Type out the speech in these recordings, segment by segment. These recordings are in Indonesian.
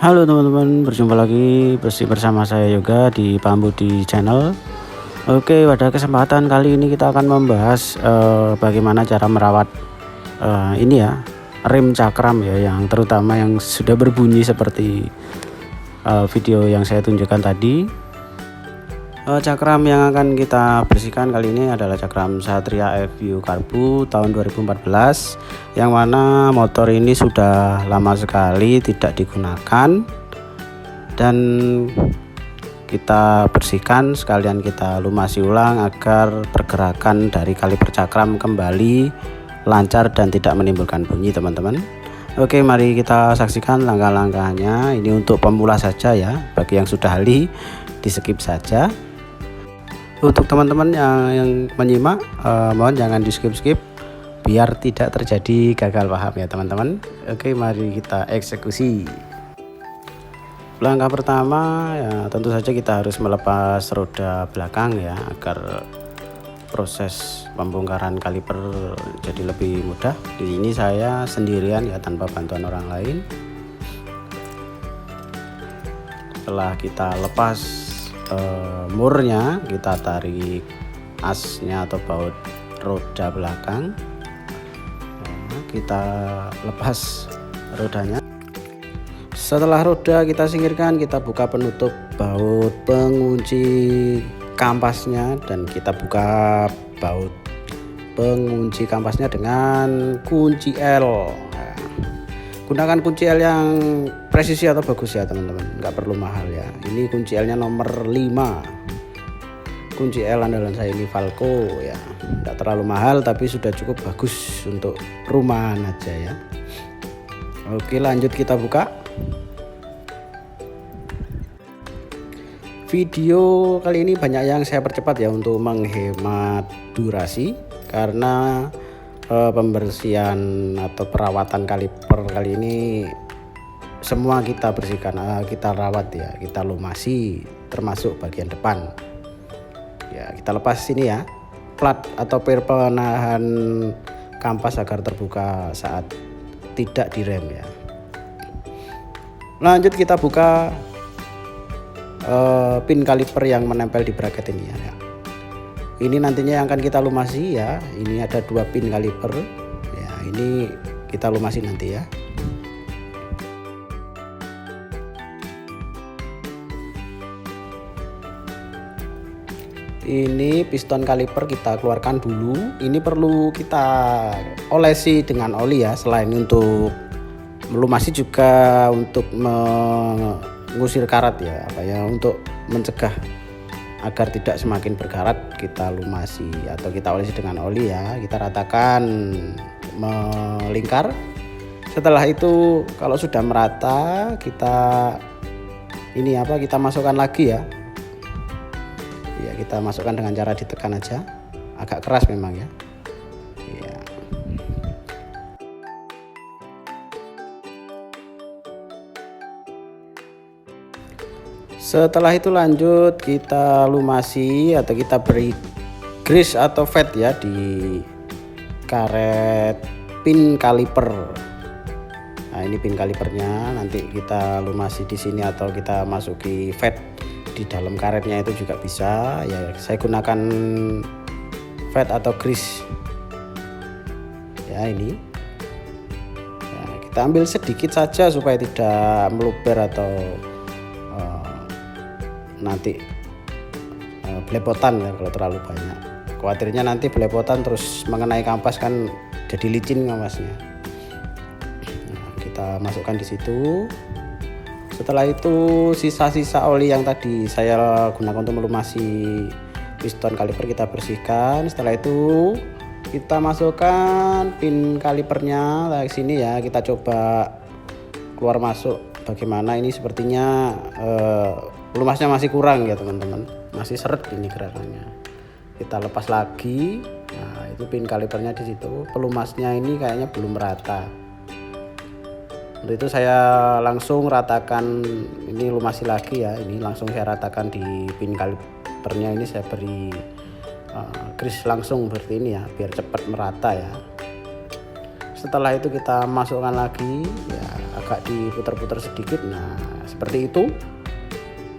Halo teman-teman, berjumpa lagi bersama saya Yoga di Pambudi Channel. Oke, pada kesempatan kali ini kita akan membahas bagaimana cara merawat ini ya, rem cakram ya, yang terutama yang sudah berbunyi seperti video yang saya tunjukkan tadi. Cakram yang akan kita bersihkan kali ini adalah cakram Satria FU Karbu tahun 2014, yang mana motor ini sudah lama sekali tidak digunakan, dan kita bersihkan sekalian kita lumasi ulang agar pergerakan dari kaliper cakram kembali lancar dan tidak menimbulkan bunyi, teman-teman. Oke, mari kita saksikan langkah-langkahnya. Ini untuk pemula saja ya, bagi yang sudah ahli di skip saja. Untuk teman-teman yang menyimak, mohon jangan di skip biar tidak terjadi gagal paham ya teman-teman. Oke, mari kita eksekusi. Langkah pertama ya, tentu saja kita harus melepas roda belakang ya, agar proses pembongkaran kaliper jadi lebih mudah. Di ini saya sendirian ya, tanpa bantuan orang lain. Setelah kita lepas murnya, kita tarik asnya atau baut roda belakang. Nah, kita lepas rodanya. Setelah roda kita singkirkan, kita buka penutup baut pengunci kampasnya, dan kita buka baut pengunci kampasnya dengan kunci L. Gunakan kunci L yang presisi atau bagus ya teman-teman, nggak perlu mahal ya. Ini kunci L nya nomor 5. Kunci L andalan saya ini Falco ya, nggak terlalu mahal tapi sudah cukup bagus untuk rumahan aja ya. Oke, lanjut kita buka. Video kali ini banyak yang saya percepat ya, untuk menghemat durasi, karena pembersihan atau perawatan kaliper kali ini semua kita bersihkan, kita rawat ya, kita lumasi termasuk bagian depan ya. Kita lepas ini ya, plat atau penahan kampas agar terbuka saat tidak direm ya. Lanjut kita buka pin kaliper yang menempel di bracket ini ya. Ini nantinya yang akan kita lumasi ya. Ini ada 2 pin kaliper ya, ini kita lumasi nanti ya. Ini piston kaliper kita keluarkan dulu. Ini perlu kita olesi dengan oli ya, selain untuk melumasi juga untuk mengusir karat ya, untuk mencegah agar tidak semakin berkarat. Kita lumasi atau kita olesi dengan oli ya, kita ratakan melingkar. Setelah itu kalau sudah merata, kita kita masukkan lagi ya. Ya, kita masukkan dengan cara ditekan aja, agak keras memang ya. Setelah itu lanjut kita lumasi atau kita beri grease atau fat ya di karet pin kaliper. Nah, ini pin kalipernya, nanti kita lumasi di sini atau kita masuki fat di dalam karetnya itu juga bisa ya. Saya gunakan fat atau grease ya. Ini ya, kita ambil sedikit saja supaya tidak meluber atau nanti belepotan ya kalau terlalu banyak. Khawatirnya nanti belepotan terus mengenai kampas, kan jadi licin kampasnya. Nah, kita masukkan di situ. Setelah itu sisa-sisa oli yang tadi saya gunakan untuk melumasi piston kaliper kita bersihkan. Setelah itu kita masukkan pin kalipernya ke sini ya. Kita coba keluar masuk bagaimana. Ini sepertinya pelumasnya masih kurang ya teman-teman, masih seret ini gerakannya. Kita lepas lagi. Nah, itu pin kalipernya di situ. Pelumasnya ini kayaknya belum merata. Untuk itu saya langsung ratakan, ini lumasi lagi ya. Ini langsung saya ratakan di pin kalipernya. Ini saya beri grease langsung seperti ini ya, biar cepat merata ya. Setelah itu kita masukkan lagi ya, agak diputar-putar sedikit. Nah, seperti itu.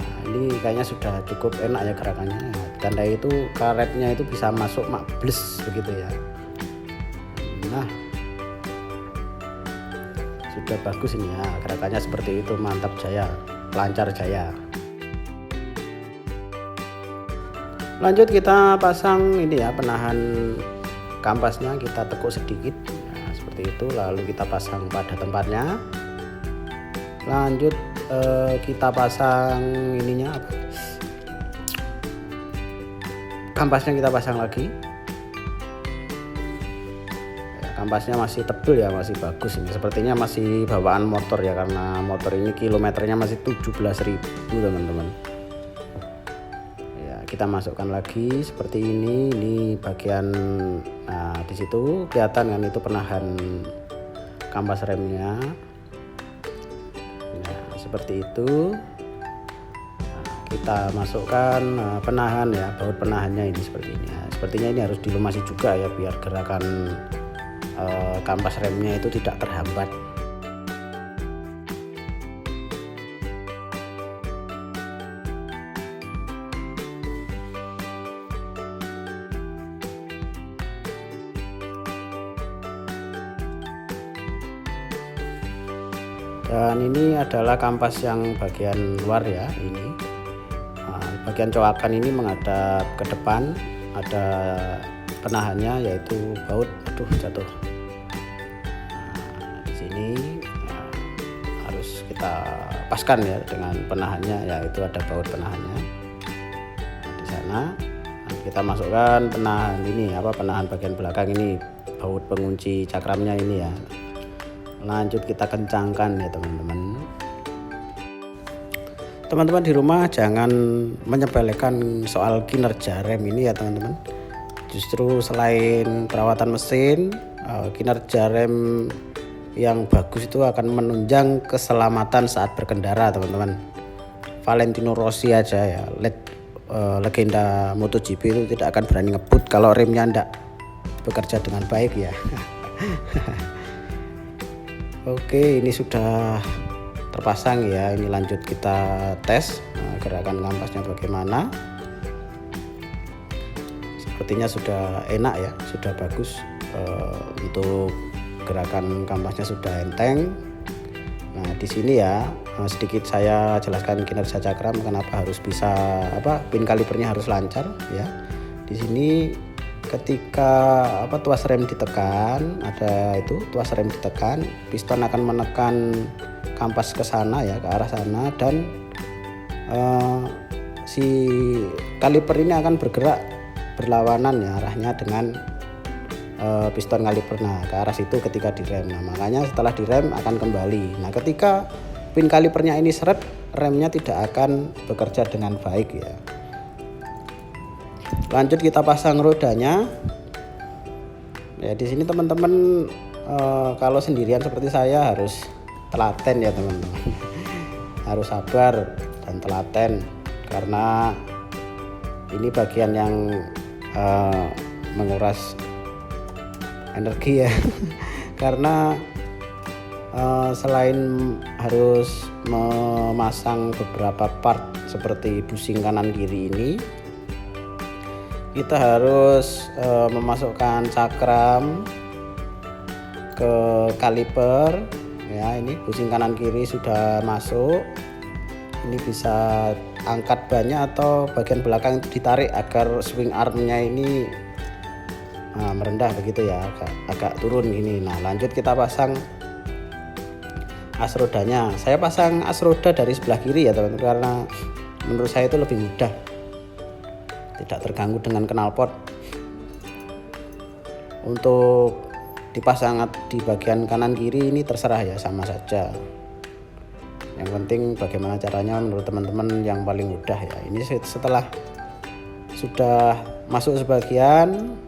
Nah, ini kayaknya sudah cukup enak ya gerakannya. Nah, ditandai itu karetnya itu bisa masuk bles begitu ya. Nah, sudah bagus ini ya gerakannya seperti itu, mantap jaya, lancar jaya. Lanjut kita pasang ini ya penahan kampasnya, kita tekuk sedikit nah, seperti itu, lalu kita pasang pada tempatnya. Lanjut kita pasang ininya apa, kampasnya kita pasang lagi. Kampasnya masih tebal ya, masih bagus ini, sepertinya masih bawaan motor ya, karena motor ini kilometernya masih 17.000 teman-teman. Kita masukkan lagi seperti ini bagian, nah di situ kelihatan kan itu penahan kampas remnya. Nah seperti itu. Nah, kita masukkan penahan ya, baut penahannya ini seperti ini. Nah, sepertinya ini harus dilumasi juga ya biar gerakan kampas remnya itu tidak terhambat. Dan ini adalah kampas yang bagian luar ya, ini bagian coakan ini menghadap ke depan, ada penahannya yaitu baut, aduh jatuh. Nah, di sini harus kita paskan ya dengan penahannya, yaitu ada baut penahannya. Nah, di sana kita masukkan penahan ini penahan bagian belakang ini, baut pengunci cakramnya ini ya. Lanjut kita kencangkan ya teman-teman. Teman-teman di rumah jangan menyepelekan soal kinerja rem ini ya teman-teman. Justru selain perawatan mesin, kinerja rem yang bagus itu akan menunjang keselamatan saat berkendara teman-teman. Valentino Rossi aja ya, legenda MotoGP itu tidak akan berani ngebut kalau remnya tidak bekerja dengan baik ya. Oke, ini sudah terpasang ya. Ini lanjut kita tes gerakan kampasnya bagaimana. Sepertinya sudah enak ya, sudah bagus. Untuk gerakan kampasnya sudah enteng. Nah, di sini ya sedikit saya jelaskan kinerja cakram, kenapa harus bisa pin kalipernya harus lancar ya. Di sini ketika tuas rem ditekan, ada itu tuas rem ditekan, piston akan menekan kampas ke sana ya, ke arah sana, dan si kaliper ini akan bergerak berlawanan ya arahnya dengan piston kaliper. Nah, ke arah situ ketika direm. Nah, makanya setelah direm akan kembali. Nah, ketika pin kalipernya ini seret, remnya tidak akan bekerja dengan baik ya. Lanjut kita pasang rodanya. Ya di sini teman-teman kalau sendirian seperti saya harus telaten ya teman-teman. Harus sabar dan telaten karena ini bagian yang menguras energi ya. Karena selain harus memasang beberapa part seperti busing kanan kiri ini, kita harus memasukkan cakram ke kaliper ya. Ini busing kanan kiri sudah masuk, ini bisa angkat bannya atau bagian belakang ditarik agar swing armnya ini merendah begitu ya, agak turun ini. Nah, lanjut kita pasang as rodanya. Saya pasang as roda dari sebelah kiri ya teman-teman, karena menurut saya itu lebih mudah, tidak terganggu dengan knalpot. Untuk dipasang di bagian kanan kiri ini terserah ya, sama saja. Yang penting bagaimana caranya menurut teman-teman yang paling mudah ya. Ini setelah sudah masuk sebagian,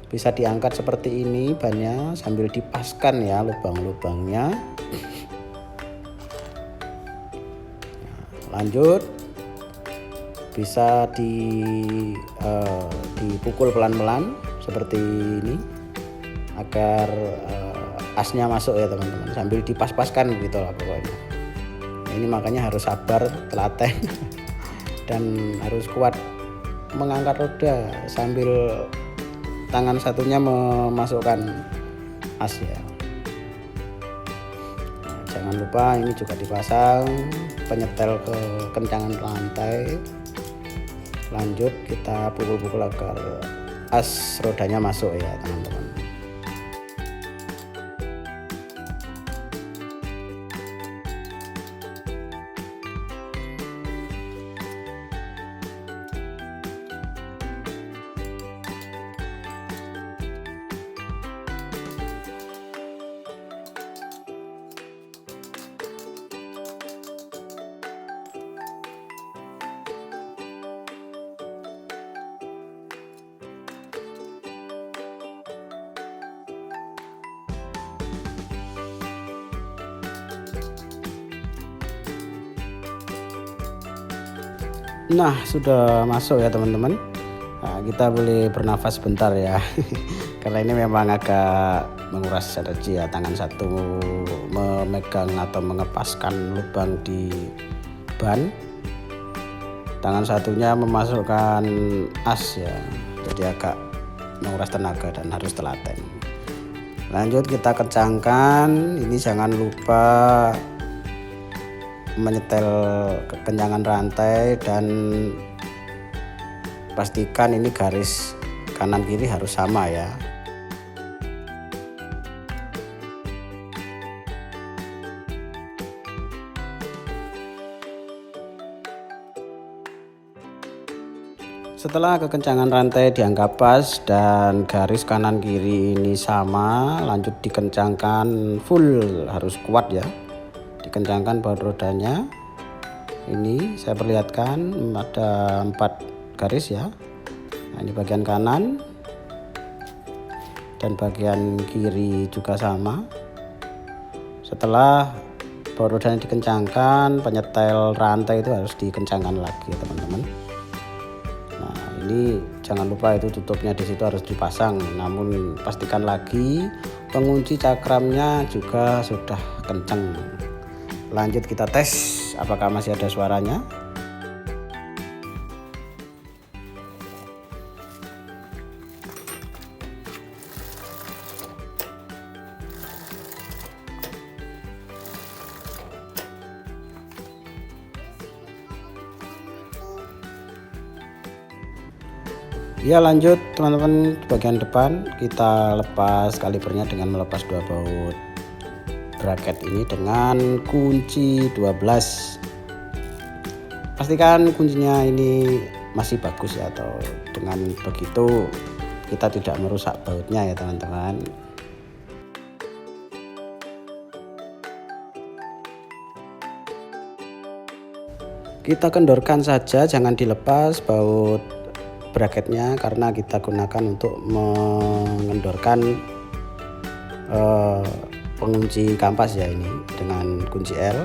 bisa diangkat seperti ini bannya sambil dipaskan ya lubang-lubangnya. Lanjut bisa dipukul pelan-pelan seperti ini agar asnya masuk ya teman-teman, sambil dipas-paskan gitu lah pokoknya. Ini makanya harus sabar, telaten dan harus kuat mengangkat roda sambil tangan satunya memasukkan as ya. Nah, jangan lupa ini juga dipasang penyetel ke kencangan rantai. Lanjut kita pukul-pukul agar as rodanya masuk ya teman-teman. Nah, sudah masuk ya teman-teman. Nah, kita boleh bernafas sebentar ya. Karena ini memang agak menguras energi ya, tangan satu memegang atau mengepaskan lubang di ban, tangan satunya memasukkan as ya, jadi agak menguras tenaga dan harus telaten. Lanjut kita kencangkan, ini jangan lupa menyetel kencangan rantai dan pastikan ini garis kanan kiri harus sama ya. Setelah kekencangan rantai dianggap pas dan garis kanan kiri ini sama, lanjut dikencangkan full, harus kuat ya. Dikencangkan baut rodanya. Ini saya perlihatkan ada 4 garis ya. Nah, ini bagian kanan dan bagian kiri juga sama. Setelah baut rodanya dikencangkan, penyetel rantai itu harus dikencangkan lagi ya teman-teman. Nah, ini jangan lupa itu tutupnya di situ harus dipasang. Namun pastikan lagi pengunci cakramnya juga sudah kencang. Lanjut kita tes apakah masih ada suaranya. Ya, lanjut teman-teman, bagian depan kita lepas kalipernya dengan melepas 2 baut bracket ini dengan kunci 12. Pastikan kuncinya ini masih bagus ya, atau dengan begitu kita tidak merusak bautnya ya teman-teman. Kita kendorkan saja, jangan dilepas baut bracketnya karena kita gunakan untuk mengendorkan pengunci kampas ya, ini dengan kunci L.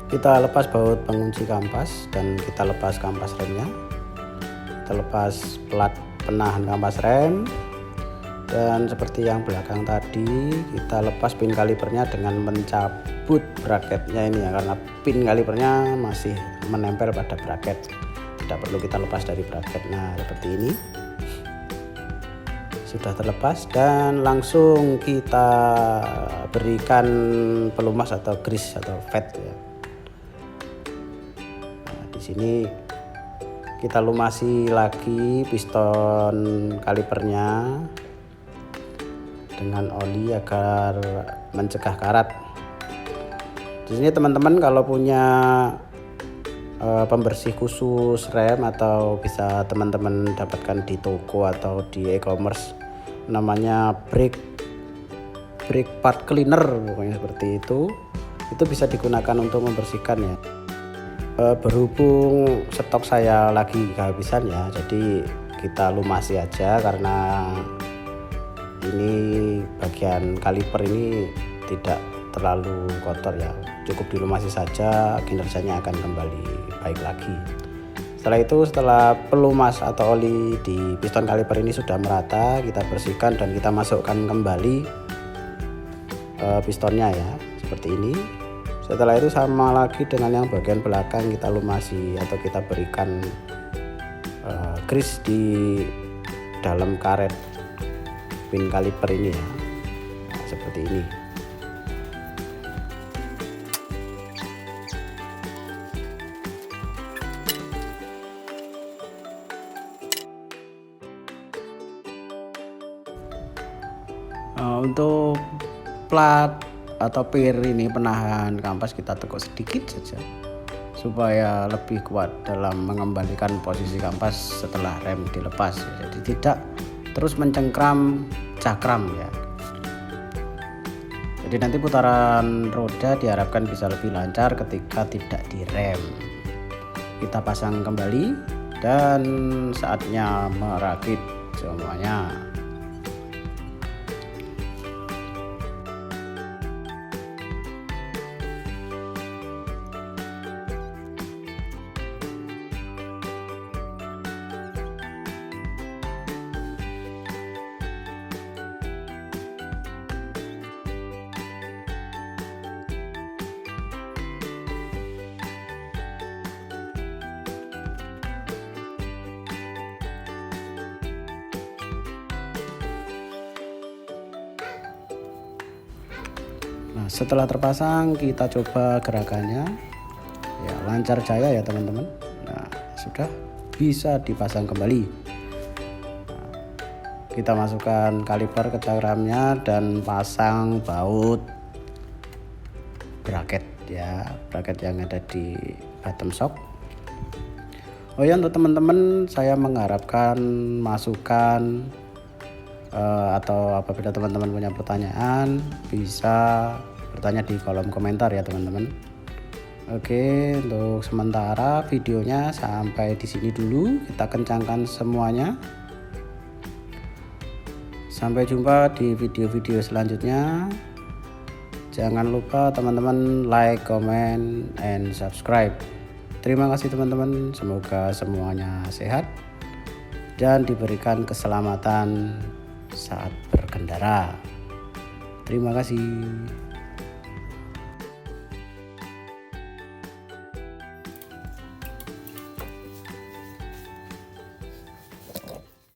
Kita lepas baut pengunci kampas dan kita lepas kampas remnya. Kita lepas plat penahan kampas rem. Dan seperti yang belakang tadi, kita lepas pin kalipernya dengan mencabut bracketnya ini ya, karena pin kalipernya masih menempel pada bracket, tidak perlu kita lepas dari bracket. Nah, seperti ini sudah terlepas dan langsung kita berikan pelumas atau grease atau fat ya. Nah, di sini kita lumasi lagi piston kalipernya dengan oli agar mencegah karat. Di sini teman-teman kalau punya pembersih khusus rem, atau bisa teman-teman dapatkan di toko atau di e-commerce, namanya brake part cleaner, pokoknya seperti itu bisa digunakan untuk membersihkan ya. Berhubung stok saya lagi kehabisan ya, jadi kita lumasi aja karena ini bagian kaliper ini tidak terlalu kotor ya, cukup dilumasi saja, kinerjanya akan kembali baik lagi. Setelah itu, setelah pelumas atau oli di piston kaliper ini sudah merata, kita bersihkan dan kita masukkan kembali pistonnya ya, seperti ini. Setelah itu sama lagi dengan yang bagian belakang, kita lumasi atau kita berikan grease di dalam karet pin kaliper ini ya. Nah, seperti ini. Untuk plat atau pir ini penahan kampas kita tekuk sedikit saja supaya lebih kuat dalam mengembalikan posisi kampas setelah rem dilepas, jadi tidak terus mencengkram cakram ya. Jadi nanti putaran roda diharapkan bisa lebih lancar ketika tidak direm. Kita pasang kembali dan saatnya merakit semuanya. Nah, setelah terpasang kita coba gerakannya ya, lancar jaya ya teman-teman. Nah, sudah bisa dipasang kembali. Nah, kita masukkan kaliper ke cakramnya dan pasang baut bracket ya, bracket yang ada di bottom shock. Oh ya, untuk teman-teman saya mengharapkan masukan atau apabila teman-teman punya pertanyaan bisa bertanya di kolom komentar ya teman-teman. Oke, untuk sementara videonya sampai di sini dulu, kita kencangkan semuanya. Sampai jumpa di video-video selanjutnya. Jangan lupa teman-teman like, comment, and subscribe. Terima kasih teman-teman, semoga semuanya sehat dan diberikan keselamatan saat berkendara. Terima kasih.